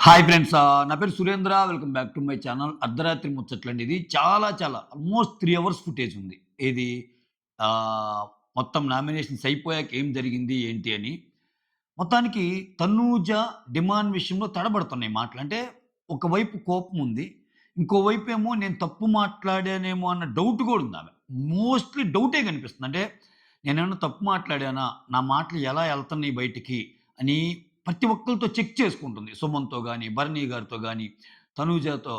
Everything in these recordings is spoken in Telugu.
Hi friends. నా పేరు Surendra. Welcome back to my channel. అర్ధరాత్రి ముచ్చట్లండి. ఇది చాలా ఆల్మోస్ట్ 3 అవర్స్ ఫుటేజ్ ఉంది. ఇది ఆహ్, మొత్తం నామినేషన్స్ అయిపోయాక ఏం జరిగింది, ఏంటి అని. మొత్తానికి తనూజ, డిమాండ్ విషయంలో తడబడుతున్నాయి మాటలు. అంటే ఒకవైపు కోపం ఉంది. ఇంకోవైపేమో నేను తప్పు మాట్లాడానేమో అన్న డౌట్ కూడా ఉంది ఆమె. మోస్ట్‌లీ డౌటే కనిపిస్తుంది. అంటే నేనేమన్నా తప్పు మాట్లాడానా? నా మాటలు ఎలా ఎళ్తున్నాయి బయటికి అని ప్రతి ఒక్కళ్ళతో చెక్ చేసుకుంటుంది. సుమన్‌తో గాని, భరణి గారితో గాని, తనూజతో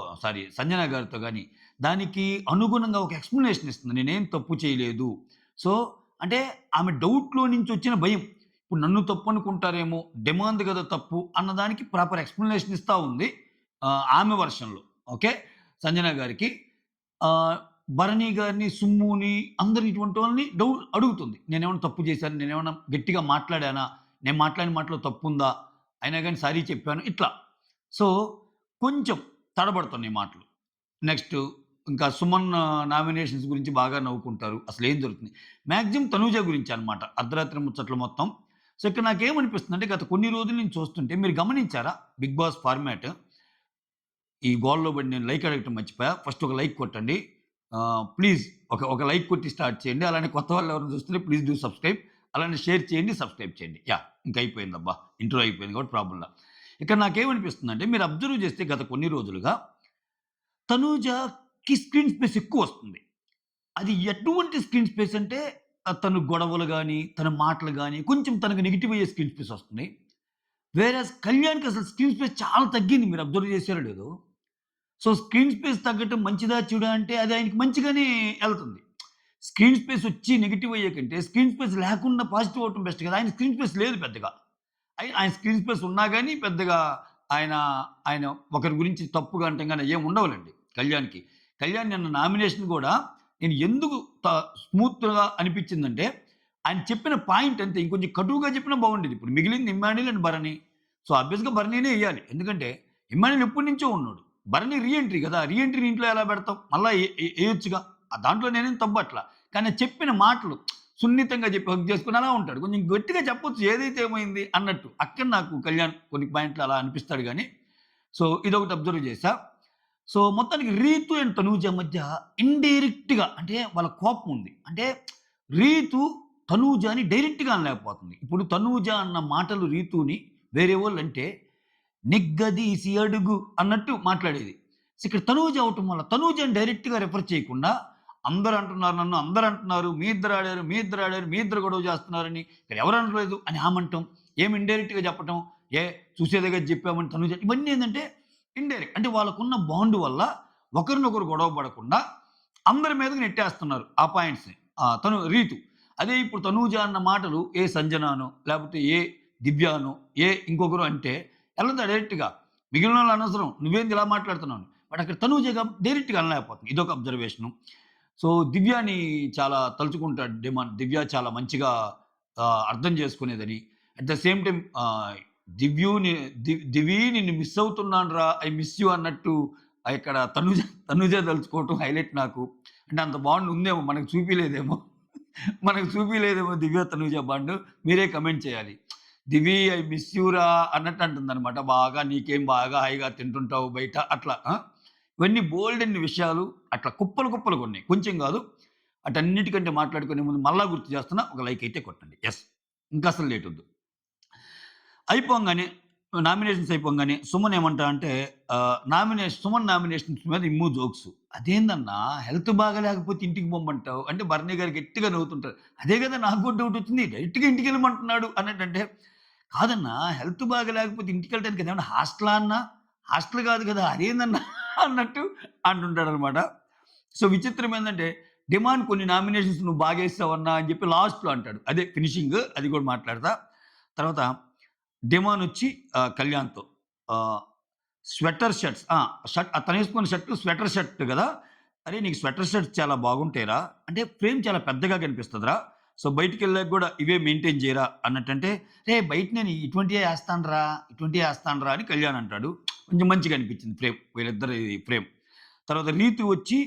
సంజన గారితో గాని, దానికి అనుగుణంగా ఒక ఎక్స్‌ప్లనేషన్ ఇస్తుంది. నేనేం తప్పు చేయలేదు. సో, అంటే ఆమె డౌట్‌లో నుంచి వచ్చిన భయం. ఇప్పుడు నన్ను తప్పు అనుకుంటారేమో, డిమాండ్ గదా తప్పు అన్నదానికి ప్రాపర్ ఎక్స్‌ప్లనేషన్ ఇస్తా ఉంది. ఆమె వెర్షన్‌లో. ఓకే. సంజన గారికి. ఆహ్, భరణి గారిని, సుమ్ముని అందరు ఇటువంటి వాళ్ళని అడుగుతుంది. నేనేమన్నా తప్పు చేశానా? నేనేమన్నా గట్టిగా మాట్లాడానా? నేను మాట్లాడిన మాటలో తప్పుందా? అయినా గాని సారీ చెప్పాను. ఇట్లా. సో, కొంచెం తడబడుతున్నాయి మాటలు. నెక్స్టు ఇంకా సుమన్ నామినేషన్స్ గురించి బాగా నవ్వుకుంటారు. అసలేం జరుగుతుంది? మాక్సిమం తనూజ గురించే అనమాట. అర్ధరాత్రి ముచ్చట్లు మొత్తం. సో, ఇక్కడ నాకేమనిపిస్తుందంటే గత కొన్ని రోజులు నుంచి చూస్తుంటే మీరు గమనించారా? 'బిగ్ బాస్' ఫార్మాట్ ఈ గోలలో పడి నేను లైక్ అడగటం మర్చిపోయా. ఫస్ట్ ఒక లైక్ కొట్టండి. ప్లీజ్ ఒక లైక్ కొట్టి స్టార్ట్ చేయండి. అలానే కొత్త వాళ్ళు ఎవరైనా చూస్తుంటే ప్లీజ్ డూ సబ్స్క్రైబ్. అలానే షేర్ చేయండి, సబ్స్క్రైబ్ చేయండి. ఇంక అయిపోయిందబ్బా! ఇంట్రో అయిపోయింది కాబట్టి ప్రాబ్లమ్‌లా. ఇక్కడ నాకేమనిపిస్తుందంటే మీరు అబ్జర్వ్ చేస్తే గత కొన్ని రోజులుగా తనూజకి స్క్రీన్ స్పేస్ ఎక్కువొస్తుంది. అది ఎటువంటి స్క్రీన్ స్పేస్ అంటే తను గొడవలు గాని, తన మాటలు గాని కొంచెం తనకు నెగెటివ్ అయ్యే స్క్రీన్ స్పేస్ వస్తుంది. వేరేస్ కళ్యాణ్‌కి అసలు స్క్రీన్ స్పేస్ చాలా తగ్గింది. మీరు అబ్జర్వ్ చేశారో లేదో? సో, స్క్రీన్ స్పేస్ తగ్గటం మంచిదా? చెడా? అంటే అది ఆయనకి మంచిగానే ఎళ్తుంది. స్క్రీన్ స్పేస్ వచ్చి నెగెటివ్ అయ్యే కంటే, స్క్రీన్ స్పేస్ లేకుండా పాజిటివ్ అవ్వటం బెస్ట్ కదా! ఆయన స్క్రీన్ స్పేస్ లేదు పెద్దగా. ఆయన స్క్రీన్ స్పేస్ ఉన్నా గాని పెద్దగా ఆయన, ఆయన ఒకరి గురించి తప్పుగా అనటం గాని ఏం ఉండవులెండి కళ్యాణ్‌కి. కళ్యాణ్ నిన్న నామినేషన్ గూడా నేను ఎందుకు త స్మూత్‌గా అనిపించిందంటే, ఆయన చెప్పిన పాయింట్ అంతే. ఇంకొంచెం కటువుగా చెప్పినా బాగుండేది. ఇప్పుడు మిగిలింది ఇమ్మాన్యుల్ అండ్ భరణి. సో, ఆబ్వియస్‌గా భరణినే ఎయ్యాలి. ఎందుకంటే ఇమ్మాన్యుల్ ఎప్పటినుంచో ఉన్నాడు. భరణి రీ ఎంట్రీ గదా! రీ ఎంట్రీని ఇంట్లో ఎలా పెడతాం? మళ్ళా ఎయొచ్చుగా. దాంట్లో నేనేం తప్పట్ల. కానీ చెప్పిన మాటలు సున్నితంగా చెప్పి హగ్ చేసుకొని అలా ఉంటాడు. కొంచెం గట్టిగా చెప్పొచ్చు ఏదైతే ఏమైంది అన్నట్టు. అక్కడ నాకు కళ్యాణ్ కొన్ని పాయింట్లు అలా అనిపిస్తాడు గానీ, సో, ఇదొకటి అబ్జర్వ్ చేశా. సో, మొత్తానికి రీతు అండ్ తనూజ మధ్య ఇండైరెక్ట్‌గా అంటే వాళ్ళ కోపం ఉంది. అంటే రీతు తనూజని డైరెక్ట్‌గా అనలేకపోతుంది. ఇప్పుడు తనూజ అన్న మాటలు రీతుని వేరే వోళ్ళంటే నిగ్గదీసి అడుగు అన్నట్టు మాట్లాడేది. సో, ఇక్కడ తనూజ అవ్వటం వల్ల తనూజని డైరెక్ట్‌గా రిఫర్ చేయకుండా అందరూ అంటున్నారు నన్ను, అందరూ అంటున్నారు మీ ఇద్దరు ఆడారు, మీ ఇద్దరు ఆడారు, మీ ఇద్దరు గొడవ చేస్తున్నారని. ఇక్కడ ఎవరు అనట్లేదు అని ఆమంటం. ఏమి ఇండైరెక్ట్‌గా చెప్పటం. చూసేదేగా చెప్పామని తనూజ ఇవన్నీ ఏందంటే ఇండైరెక్ట్. అంటే వాళ్ళకున్న బాండ్ వల్ల ఒకరినొకరు గొడవ పడకుండా అందరి మీదకి నెట్టేస్తున్నారు ఆ పాయింట్స్‌ని. తను రీతు. అదే ఇప్పుడు తనూజ అన్న మాటలు సంజనానో, లేకపోతే దివ్యానో, ఇంకొకరు అంటే ఎళ్ళదా డైరెక్ట్‌గా. మిగిలినోళ్ళు అనవసరం. నువ్వేంది ఇలా మాట్లాడుతున్నావు అని. బట్ అక్కడ తనూజ కాబట్టి డైరెక్ట్‌గా అనలేకపోతుంది. ఇదొక అబ్జర్వేషను. సో, దివ్యాని చాలా తలుచుకుంటాడు డిమాండ్. దివ్య చాలా మంచిగా అర్థం చేసుకునేదని. అట్ ద సేమ్ టైమ్ దివ్యుని దివి నిన్ను మిస్ అవుతున్నానురా! ఐ మిస్ యూ అన్నట్టు ఇక్కడ తనుజ తలుచుకోవటం హైలైట్ నాకు. అంటే అంత బాండ్ ఉందేమో మనకు చూపియలేదేమో. మనకు చూపియలేదేమో దివ్య, తనుజ బాండ్. మీరే కామెంట్ చేయాలి. దివి ఐ మిస్ యూ రా అన్నట్టు అంటుందనమాట. బాగా నీకేం బాగా హాయిగా తింటుంటావు బయట అట్లా. ఇవన్నీ బోలెడన్ని విషయాలు అట్లా కుప్పలుగున్నాయి. కొంచెం గాదు. అటన్నిటికంటే మాట్లాడుకునే ముందు మళ్ళా గుర్తు చేస్తున్నా. ఒక లైక్ అయితే కొట్టండి. యెస్. ఇంకసలు లేటొద్దు. అయిపోంగానే నామినేషన్స్ అయిపోంగానే సుమన్ ఏమంటా అంటే సుమన్ నామినేషన్స్ మీద ఇమ్ము జోక్స్. అదేందన్నా హెల్త్ బాగాలేకపోతే ఇంటికి పొమ్మంటావు. అంటే భరణి గారు గట్టిగా నవ్వుతుంటారు. అదే కదా నాకు కూడా డౌట్ వచ్చింది. డైరెక్ట్‌గా ఇంటికెళ్ళమంటున్నాడు అన్నట్టంటే, కాదన్నా హెల్త్ బాగాలేకపోతే ఇంటికెళ్ళడానికి అదేమన్నా హాస్టలా అన్నా? హాస్టల్ కాదు కదా! అదేందన్నా అన్నట్టు అంటుంటాడనమాట. సో, విచిత్రం ఏందంటే డిమాండ్ కొన్ని నామినేషన్స్ నువ్వు బాగేసావన్నా అని చెప్పి లాస్ట్‌లో అంటాడు. అదే ఫినిషింగ్ అది కూడా మాట్లాడతా. తర్వాత డిమానొచ్చి కళ్యాణ్‌తో ఆహ్, స్వెటర్ షర్ట్స్ అతనేసుకున్న షర్ట్ స్వెటర్ షర్ట్ గదా! "అరేయ్! నీకు స్వెటర్ షర్ట్స్ చాలా బాగుంటాయిరా. అంటే ఫ్రేమ్ చాలా పెద్దగా కనిపిస్తదిరా. సో, బయటికెళ్ళాక గూడా ఇవే మెయింటైన్ చేయరా" అన్నట్టంటే, "రేయ్! బయట నేను ఇటువంటియే ఏస్తానురా" అని కళ్యాణ్ అంటాడు. కొంచెం మంచిగా అనిపించింది ఫ్రేమ్. వీళ్ళిద్దరి ఫ్రేమ్. తర్వాత రీతు వచ్చి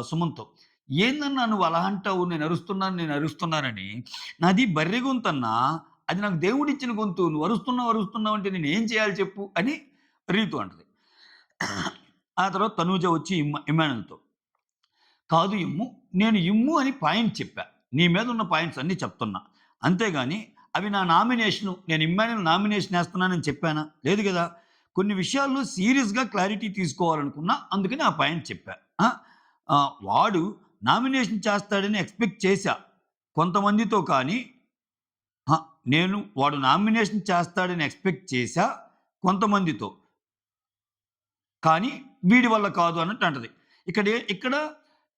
సుమన్‌తో, "ఏందన్నా నువ్వు అలా అంటావు? నేను అరుస్తున్నానని. నాది బర్రె గొంతన్నా. అది నాకు దేవుడిచ్చిన గొంతు. నువ్వు అరుస్తున్నావు అంటే నేనేం చేయాలి చెప్పు" అని రీతు అంటది. ఆ తర్వాత తనూజ వచ్చి ఇమ్మానుయేల్‌తో కాదు ఇమ్ము. నేను ఇమ్ము అని పాయింట్ చెప్పా. నీ మీదున్న పాయింట్స్ అన్నీ చెప్తున్నా. అంతేగాని అవి నా నామినేషను. నేను ఇమ్మాన్యుల్ నామినేషన్ ఏస్తున్నానని చెప్పానా? లేదు గదా! కొన్ని విషయాల్లో సీరియస్‌గా క్లారిటీ తీసుకోవాలనుకున్నా. అందుకని ఆ పాయింట్ చెప్పా. ఆ! వాడు నామినేషన్ చేస్తాడని ఎక్స్‌పెక్ట్ చేశా. కొంతమందితో కానీ అహా! వాడు నామినేషన్ చేస్తాడని ఎక్స్‌పెక్ట్ చేశా కొంతమందితో. కానీ వీడి వల్ల కాదు అన్నట్టు అంటది. ఇక్కడ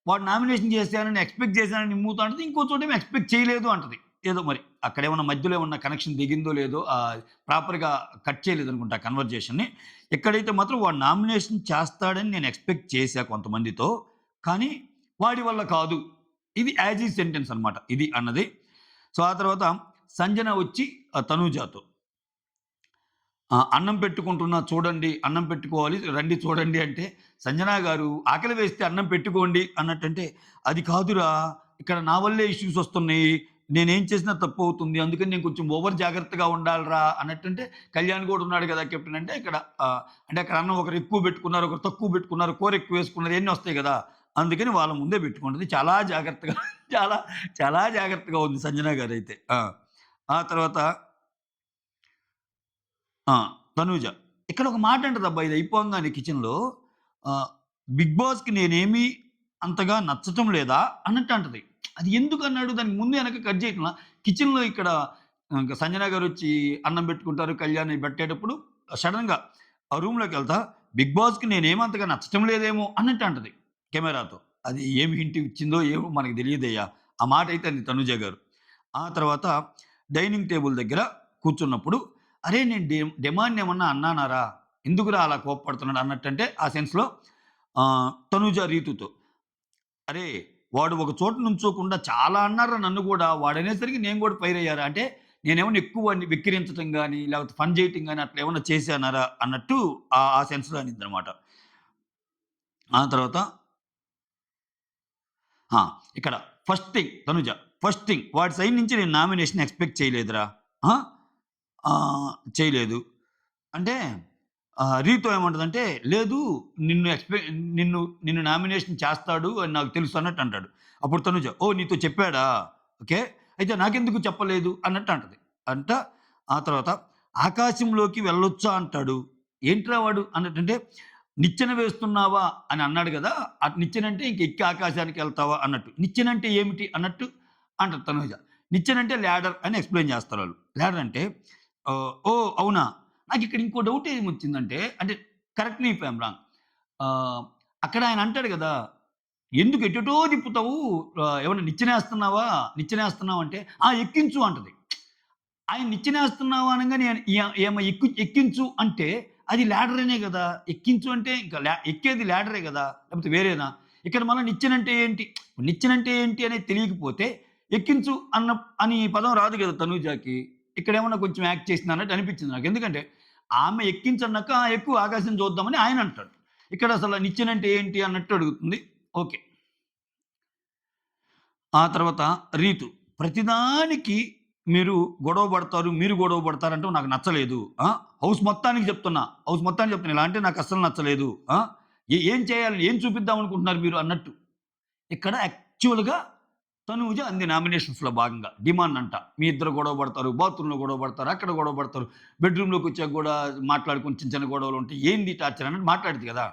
వాడు నామినేషన్ చేశానని ఎక్స్‌పెక్ట్ చేశానని ఇమ్ముతో అంటది. ఇంకో చోటేమో ఎక్స్‌పెక్ట్ చేయలేదు అంటది. ఏదో మరి అక్కడేమన్నా మధ్యలో ఏమన్నా కనెక్షన్ దిగిందో లేదో ప్రాపర్‌గా కట్ చేయలేదనుకుంటా కన్వర్జేషన్‌ని. ఇక్కడైతే మాత్రం వాడు నామినేషన్ చేస్తాడని నేను ఎక్స్‌పెక్ట్ చేశా కొంతమందితో. కానీ వాడి వల్ల కాదు. ఇది యాజ్ ఈజ్ సెంటెన్స్ అన్నమాట. ఇది అన్నది. సో, ఆ తర్వాత సంజన వచ్చి తనూజాతో అన్నం పెట్టుకుంటున్నా చూడండి, అన్నం పెట్టుకోవాలి రండి చూడండి అంటే, సంజన గారు ఆకలి వేస్తే అన్నం పెట్టుకోండి అన్నట్టంటే, అది కాదురా ఇక్కడ నా వల్లే ఇష్యూస్ వస్తున్నాయి. నేనేం చేసినా తప్పవుతుంది. అందుకని నేను కొంచెం ఓవర్ జాగ్రత్తగా ఉండాలిరా అన్నట్టంటే, కళ్యాణ్ గూడా ఉన్నాడు గదా! కెప్టెన్ అంటే ఇక్కడ అంటే అక్కడ అన్నం ఒకరు ఎక్కువ పెట్టుకున్నారు, ఒకరు తక్కువ పెట్టుకున్నారు, కూర ఎక్కువ వేసుకున్నారు ఇయన్నీ వస్తాయి గదా! అందుకని వాళ్ళ ముందే పెట్టుకుంటది. చాలా జాగ్రత్తగా చాలా, చాలా జాగ్రత్తగా ఉంది సంజన గారైతే. ఆ తర్వాత ఆ! తనూజ. ఇక్కడ ఒక మాట అంటదబ్బా! ఇది అయిపోంగానే కిచెన్‌లో ఆహ్, 'బిగ్ బాస్‌కి నేనేమి అంతగా నచ్చటం లేదా' అన్నట్టు అంటది. అది ఎందుకన్నాడు దానికి ముందు వెనక కట్ చేయట్లా. కిచెన్‌లో ఇక్కడ ఇంక సంజన గారొచ్చి అన్నం పెట్టుకుంటారు. కళ్యాణ్ పెట్టేటప్పుడు సడెన్‌గా ఆ రూమ్‌లోకెళ్తా 'బిగ్ బాస్‌కి నేనేమి అంతగా నచ్చటం లేదేమో' అన్నట్టు అంటది కెమెరాతో. అది ఏమి హింట్ ఇచ్చిందో ఏమో మనకు తెలియదయ్యా. ఆ మాట అయితే అంది తనుజ గారు. ఆ తర్వాత డైనింగ్ టేబుల్ దగ్గర కూర్చున్నప్పుడు అరే! నేను డిమాండ్ ఏమన్నా అన్నానారా? ఎందుకురా అలా కోప్పడుతున్నాడు అన్నట్టంటే ఆ సెన్స్‌లో తనూజ రీతుతో. అరే! వాడు ఒక చోట నుంచోకుండా చాలా అన్నారురా నన్ను గూడా. వాడనేసరికి నేను గూడా ఫైర్ అయ్యారా? అంటే నేనేమన్నా ఎక్కువ వాడిని వెక్కిరించటం గాని, లేకపోతే ఫన్ చేయటం గాని అట్లా ఏమన్నా చేశానారా? అన్నట్టు ఆ సెన్స్‌లో అనిద్దనమాట. ఆ తర్వాత ఆ! ఇక్కడ first thing Tanuja. First thing వాడి సైడ్ నుంచి నేను నామినేషన్ ఎక్స్‌పెక్ట్ చేయలేదురా. ఆ! చేయలేదు. అంటే రీతు ఏమంటదంటే, "లేదు నిన్ను నిన్ను నిన్ను నామినేషన్ చేస్తాడు అని నాకు తెలుసు" అన్నట్టు అంటాడు. అప్పుడు తనుజ, "ఓహ్! నీతో చెప్పాడా? ఓకే. అయితే నాకెందుకు చెప్పలేదు" అన్నట్టు అంటది. అంట ఆ తర్వాత "ఆకాశంలోకి వెళ్ళొచ్చా" అంటాడు. ఏంట్రా వాడు అన్నట్టంటే, "నిచ్చెన వేస్తున్నావా" అని అన్నాడు గదా! నిచ్చెనంటే ఇంక ఎక్కి ఆకాశానికెళ్తావా అన్నట్టు. నిచ్చెనంటే ఏమిటి అన్నట్టు అంటది తనూజ. నిచ్చెనంటే ల్యాడర్ అని ఎక్స్‌ప్లెయిన్ చేస్తారాళ్ళు. ల్యాడర్ అంటే ఓహ్! అవునా? నాకిక్కడ ఇంకో డౌట్ ఏమొచ్చిందంటే, అంటే correct me if I am wrong. ఆహ్, అక్కడ ఆయన అంటాడు గదా! "ఎందుకు ఎటెటో తిప్పుతావు? ఏమన్నా నిచ్చెనేస్తున్నావా? నిచ్చెనేస్తున్నావా?" అంటే, "ఆ! ఎక్కించు" అంటది. ఆయన నిచ్చెనేస్తున్నావా అనంగానే ఏమ ఎక్కించు అంటే, అది ల్యాడరనే గదా! ఎక్కించు అంటే ఇంక ఎక్కేది ల్యాడరే గదా! లేకపోతే వేరేనా? ఇక్కడ మళ్ళా నిచ్చెనంటే ఏంటి? నిచ్చెనంటే ఏంటి అనేది తెలియకపోతే, ఎక్కించు అని పదం రాదు గదా! తనూజాకి. ఇక్కడేమన్నా కొంచెం యాక్ట్ చేసిందా అన్నట్టు అనిపించింది నాకు. ఎందుకంటే, ఆమె ఎక్కించన్నాక ఎక్కు ఆకాశం చూద్దామని ఆయనంటాడు. ఇక్కడ అసల నిచ్చెనంటే ఏంటి అన్నట్టు అడుగుతుంది. ఓకే. ఆ తర్వాత రీతు. ప్రతిదానికి మీరు గొడవ పడతారు, మీరు గొడవ పడతారంటే నాకు నచ్చలేదు. హౌస్ మొత్తానికి చెప్తున్నా. హౌస్ మొత్తానికి చెప్తున్నా. ఇలా అంటే నాకస్సలు నచ్చలేదు. ఏం చేయాలి? ఏం చూపిద్దాం అనుకుంటున్నారు మీరు అన్నట్టు. ఇక్కడ యాక్చువల్‌గా తనూజ అంది నామినేషన్స్‌లో భాగంగా. డిమాండ్ అంట. మీ ఇద్దరు గొడవ పడతారు, బాత్రూమ్‌లో గొడవ పడతారు, అక్కడ గొడవ పడతారు, బెడ్‌రూమ్‌లోకొచ్చాక గూడా మాట్లాడుకొని చిన్న చిన్న గొడవలుంటాయి. ఏంది టార్చర్ అన్నట్టు మాట్లాడిద్ది గదా!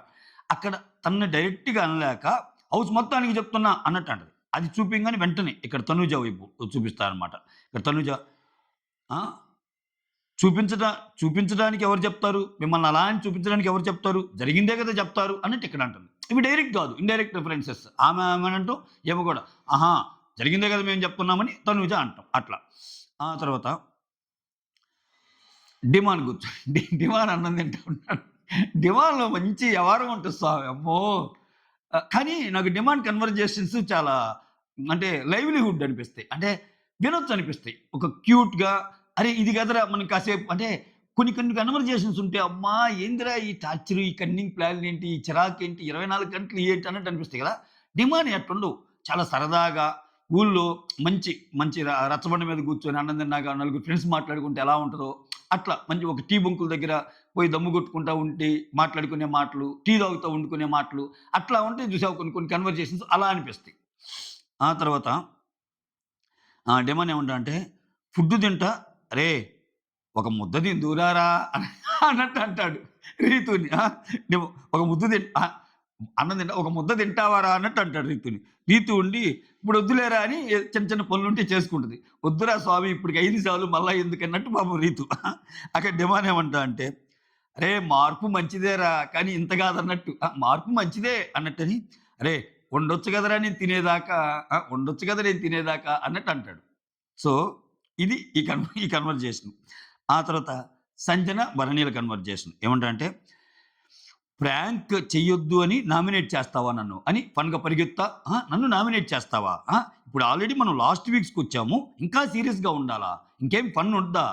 అక్కడ తనని డైరెక్ట్‌గా అనలేక హౌస్ మొత్తానికి చెప్తున్నా అన్నట్టు అంటది. అది చూపింగానే వెంటనే ఇక్కడ తనూజ వైపు చూపిస్తారనమాట. ఇక్కడ తనూజ ఆ! చూపించట చూపించడానికి ఎవరు చెప్తారు? మిమ్మల్ని అలా అని చూపించడానికి ఎవరు చెప్తారు? జరిగిందే కదా చెప్తారు అన్నట్టు ఇక్కడ అంటుంది. ఇవి డైరెక్ట్ కాదు. Indirect references. ఆమెనంటూ ఈమె కూడా ఆహా! జరిగిందే కదా మేము చెప్తున్నామని తనూజ అంటాం. అట్లా. ఆ తర్వాత డిమాండ్ కూర్చో డిమాండ్ అన్నం తింటా ఉంటాడు. డిమాండ్‌లో మంచి వ్యవహారం ఉంటది స్వామి. అమ్మో! కానీ నాకు డిమాండ్ కన్వర్జేషన్స్ చాలా అంటే లైవ్లీహుడ్ అనిపిస్తాయి. అంటే వినొచ్చు అనిపిస్తాయి. ఒక క్యూట్‌గా అరే! ఇది కదరా మనం కాసేపు అంటే కొన్ని కొన్ని కన్వర్జేషన్స్ ఉంటాయి. అమ్మా! ఏందిరా ఈ టార్చరు, ఈ కన్నింగ్ ప్లాన్‌లేంటి, ఈ చిరాకేంటి, 24 గంటలు ఏంటి అన్నట్టు అనిపిస్తాయి కదా! డిమాండ్ అట్టుండవు. చాలా సరదాగా ఊళ్ళో మంచి మంచి రచ్చబండ మీద కూర్చొని అన్నం తిన్నాక నలుగురు ఫ్రెండ్స్ మాట్లాడుకుంటే ఎలా ఉంటదో అట్లా మంచి ఒక టీ బంకుల దగ్గర పోయి దమ్ము కొట్టుకుంటా ఉంటే మాట్లాడుకునే మాటలు, టీ తాగుతా వండుకునే మాటలు, అట్లా ఉంటే చూసావా కొన్ని కొన్ని కన్వర్జేషన్స్ అలా అనిపిస్తాయి. ఆ తర్వాత డెమాన్ ఏమంటాడంటే, "ఫుడ్డు తింటా, అరేయ్! ఒక ముద్ద తిందువురారా" అన్నట్టు అంటాడు రీతూని. నువ్వు ఒక ముద్ద అన్నం తింటా ఒక ముద్ద తింటావారా అన్నట్టు అంటాడు రీతూని. రీతు ఉండి, "ఇప్పుడు వద్దులేరా" అని చిన్న చిన్న పనులుంటే చేసుకుంటది. "వద్దురా స్వామి ఇప్పటికి అయింది చాలు మళ్ళా ఎందుకన్నట్టు" పాపం రీతు. అక్కడ డిమాండ్ ఏమంటా అంటే, "అరేయ్! మార్పు మంచిదేరా కానీ ఇంత కాదన్నట్టు." మార్పు మంచిదే అన్నట్టని, "అరేయ్! ఉండొచ్చు కదరా నేను తినేదాకా, ఉండొచ్చు కదా నేను తినేదాకా" అన్నట్టు అంటాడు. సో, ఇది ఈ కన్వర్జేషన్. ఆ తర్వాత సంజన, భరణీల కన్వర్జేషన్. ఏమంటాడంటే, "ప్రాంక్ చెయ్యొద్దు అని నామినేట్ చేస్తావా నన్ను?" అని ఫన్‌గా పరిగెత్తా, నన్ను నామినేట్ చేస్తావా? ఇప్పుడు ఆల్రెడీ మనం లాస్ట్ వీక్స్‌కొచ్చాము. ఇంకా సీరియస్‌గా ఉండాలా? ఇంకేం ఫన్ ఉండ్డా?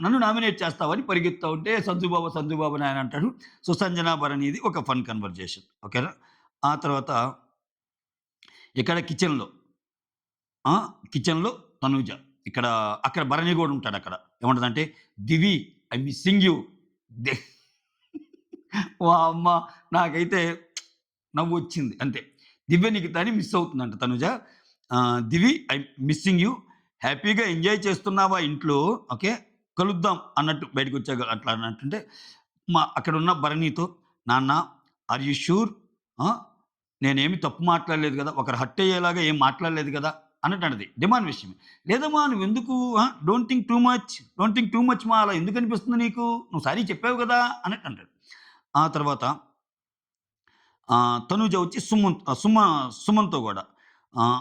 నన్ను నామినేట్ చేస్తావా అని పరిగెత్తా ఉంటే, "సంజు బావ, సంజు బావ" అని ఆయన అంటాడు. సో, సంజన, భరణిది ఒక ఫన్ కన్వర్జేషన్. ఓకేనా? ఆ తర్వాత ఇక్కడ కిచెన్‌లో ఆ! కిచెన్‌లో తనూజ. అక్కడ భరణి గూడా ఉంటాడక్కడ. ఏమంటదంటే, "దివి ఐ మిస్సింగ్ యూ." దె వామ్మా! నాకైతే నవ్వొచ్చింది అంతే. దివ్య నీకు తని మిస్ అవుతుందంట తనుజ. "దివి ఐ మిస్సింగ్ యూ. హ్యాపీగా ఎంజాయ్ చేస్తున్నావా ఇంట్లో? ఓకే. కలుద్దాం" అన్నట్టు బయటకొచ్చాక అట్లా అన్నట్టుంటే, అక్కడున్న భరణితో, "నాన్న ఆర్ యూ ష్యూర్? ఆ! నేనేమి తప్పు మాట్లాడలేదు గదా! ఒకరు హర్ట్ అయ్యేలాగా ఏం మాట్లాడలేదు గదా!" అన్నట్టంటది. డిమాండ్ విషయమే. "లేదమ్మా నువ్వెందుకు don't think too much. Don't think too much మా అలా ఎందుకనిపిస్తుంది నీకు? నువ్వు సారీ చెప్పావు గదా!" అన్నట్టంటాడు. ఆ తర్వాత తనూజ వచ్చి సుమన్‌తో గూడా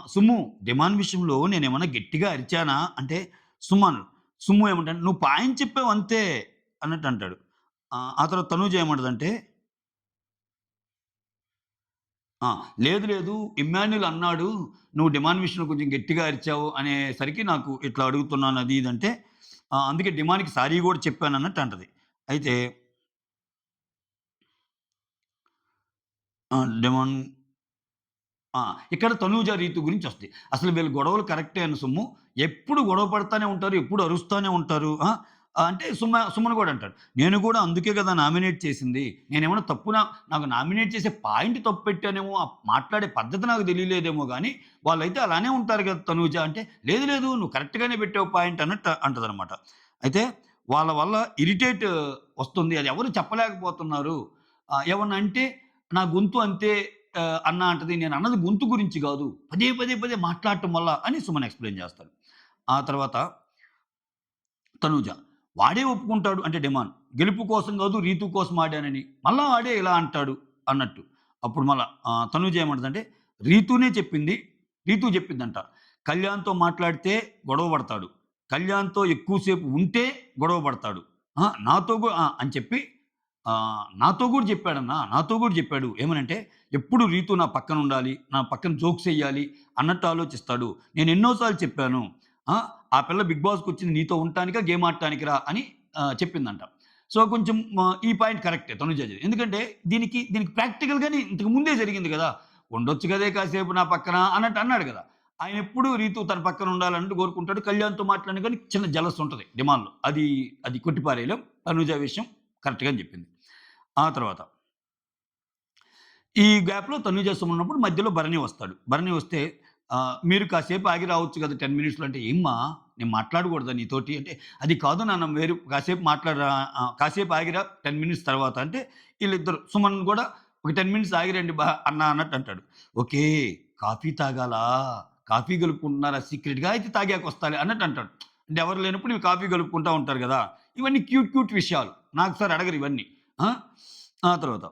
"సుమ్ము డిమాండ్ విషయంలో నేనేమన్నా గట్టిగా అరిచానా?" అంటే సుమన్ సుమ్ము ఏమంటాడు, "నువ్వు పాయింట్ చెప్పావు అంతే" అన్నట్టంటాడు. ఆ తర్వాత తనూజ ఏమంటదంటే ఆ! "లేదు లేదు ఇమ్మాన్యుల్ అన్నాడు, నువ్వు డిమాండ్ విషయంలో కొంచెం గట్టిగా అరిచావు అనేసరికి నాకు ఇట్లా అడుగుతున్నాను" అది ఇది అంటే, అందుకే డిమాండ్‌కి సారీ గూడా చెప్పానన్నట్టు అంటది. అయితే డిమాండ్ ఆ! ఇక్కడ తనూజ రీతు గురించొస్తది. అసలు వీళ్ళ గొడవలు కరెక్టే అని సొమ్ము. ఎప్పుడు గొడవ పడతానే ఉంటారు. ఎప్పుడు అరుస్తానే ఉంటారు. అంటే సుమన్ గూడా అంటాడు. నేను గూడా అందుకే గదా నామినేట్ చేసింది. నేనేమన్నా నాకు నామినేట్ చేసే పాయింట్ తప్పు పెట్టానేమో, మాట్లాడే పద్ధతి నాకు తెలియలేదేమో గానీ, వాళ్ళైతే అలానే ఉంటారు గదా తనూజ అంటే, లేదు లేదు నువ్వు కరెక్ట్‌గానే పెట్టావు పాయింట్ అన్నట్టు అంటదనమాట. అయితే వాళ్ళ వల్ల ఇరిటేట్ వస్తుంది. అది ఎవరు చెప్పలేకపోతున్నారు. ఏమన్నా అంటే నా గొంతు అంతే అన్నా అంటది. నేనన్నది గొంతు గురించి గాదు. పదే, పదే, పదే మాట్లాడటం వల్ల అని సుమన్ ఎక్స్‌ప్లెయిన్ జేస్తాడు. ఆ తర్వాత తనూజ. వాడే ఒప్పుకుంటాడు అంటే డిమాండ్. గెలుపు కోసం గాదు, రీతు కోసం ఆడానని. మళ్ళా వాడే ఇలా అంటాడు అన్నట్టు. అప్పుడు మళ్ళా తనూజ ఏమంటదంటే, రీతూనే చెప్పింది. రీతూ జెప్పిద్దంట. కళ్యాణ్‌తో మాట్లాడితే గొడవ పడతాడు. కళ్యాణ్‌తో ఎక్కువ సేపు ఉంటే గొడవ పడతాడు. నాతో అని చెప్పి నాతో గూడా జెప్పాడన్నా. నాతో గూడా జెప్పాడు. ఏమనంటే, ఎప్పుడు రీతు నా పక్కనుండాలి. నా పక్కన జోక్స్ ఎయ్యాలి అన్నట్టు ఆలోచిస్తాడు. నేను ఎన్నో సార్లు చెప్పాను. ఆ! ఆ పిల్ల బిగ్ బాస్‌కొచ్చింది నీతో ఉండటానికా, గేమ్ ఆడటానికిరా అని చెప్పిందంట. సో, కొంచెం ఈ పాయింట్ కరెక్టే తనుజది. ఎందుకంటే దీనికి ప్రాక్టికల్‌గానే ఇంతకు ముందే జరిగింది గదా! ఉండొచ్చు గదే కాసేపు నా పక్కన అన్నట్టు అన్నాడు గదా! ఆయనెప్పుడు రీతు తన పక్కన ఉండాలన్నట్టు కోరుకుంటాడు. కళ్యాణ్‌తో మాట్లాడినా గాని చిన్న జలస్ ఉంటది డిమాండ్‌లో. అది కొట్టిపారేయలేం. తనుజ విషయం కరెక్ట్‌గానే జెప్పింది. ఆ తర్వాత ఈ గ్యాప్‌లో తనుజ సుమన్ మధ్యలో భరణి వస్తాడు. భరణి వస్తే "మీరు కాసేపు ఆగి రావచ్చు కదా! 10 మినిట్స్‌లో" అంటే, "ఏమ్మా నేను మాట్లాడకూడదా నీతోటి?" అంటే, "అది కాదు నాన్న కాసేపు మాట్లాడరా కాసేపు ఆగిరా 10 మినిట్స్ తర్వాత" అంటే ఈళ్ళిద్దరు సుమన్ గూడా ఒక 10 మినిట్స్ ఆగిరండి అన్నా అన్నట్టు అంటాడు. "ఓకే. కాఫీ తాగాలా? కాఫీ కలుపుకుంటున్నారా సీక్రెట్‌గా? అయితే తాగాకొస్తాలే" అన్నట్టు అంటాడు. అంటే ఎవరు లేనప్పుడు వీళ్ళు కాఫీ కలుపుకుంటా ఉంటారు గదా! ఇవన్నీ క్యూట్ క్యూట్ విషయాలు. నాకు సార్ అడగరు ఇవన్నీ. ఆ! ఆ తర్వాత